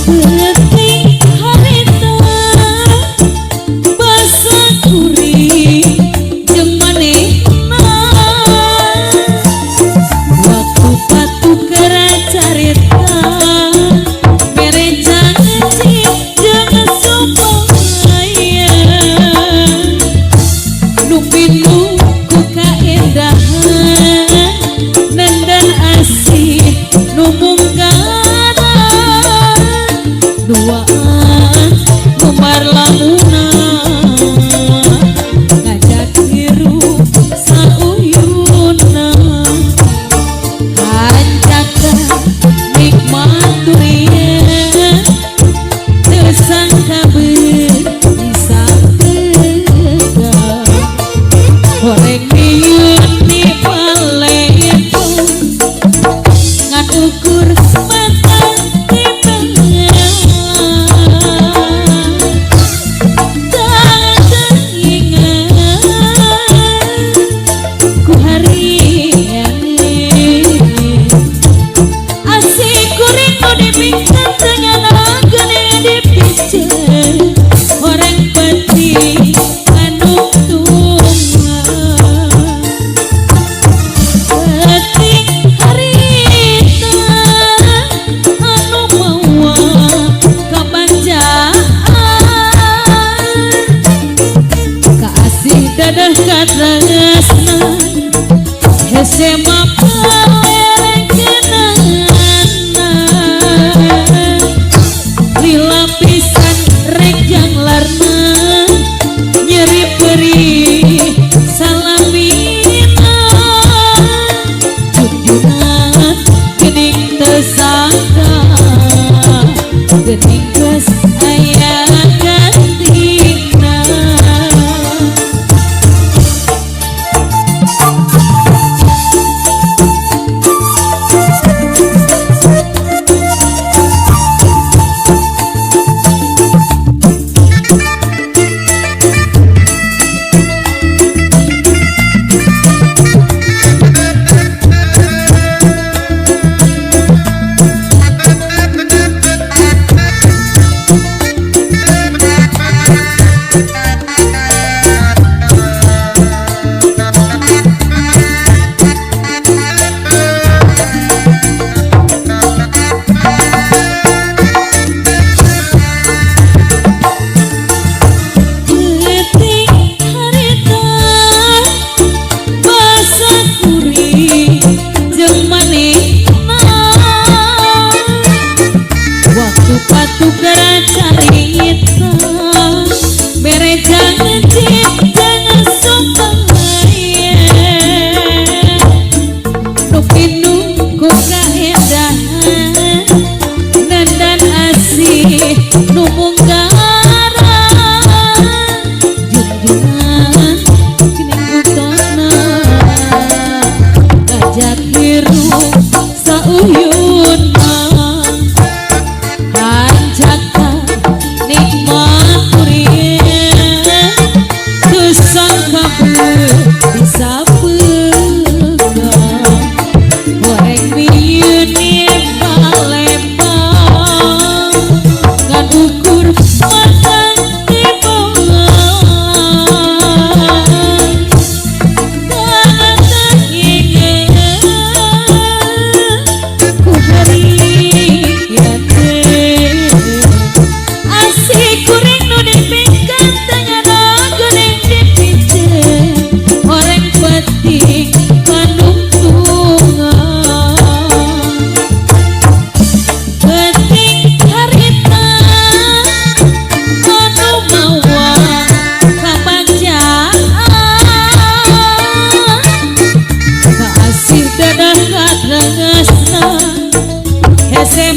Detik harita basa kuri jeung manehna waktu patu kera carita mere janji jeung supaya nu pinuh ku kaendahan nandan asih nu munggara duaan lumar lamunan ngajak hirup sauyuna hanjaka nikmat durian teu sangka bisa pegang goreng mieun di Palembang ngan ukur matang di tengah tak ingat ku harian asik kuring nu dipingkan dengan gede dipijen orang penting anu tunga penting harita anu mawa kabanjaan kaasih dadah katresnan hese mapalere kenangan lila pisan rek janglarna nyeri perih salamina junjungan geuning teu sangka geuning geus aya gantina. Detik harita basa kuri jeung manehna waktu patu kera carita mere janji jeung supaya nu pinuh ku kaendahan nandan asih nu munggara junjungan geuning utana ngajak hirup sauyuna hanjaka nikmat durian teu sangka bisa pegang goreng mieun di Palembang ngan ukur matang di bawah tak ingat ku harian asik kuring nu dipingkan dengan geuning dipijen orang penting kandung tunga penting harita anu mawa kabanjaan kaasih dadah katresnan hese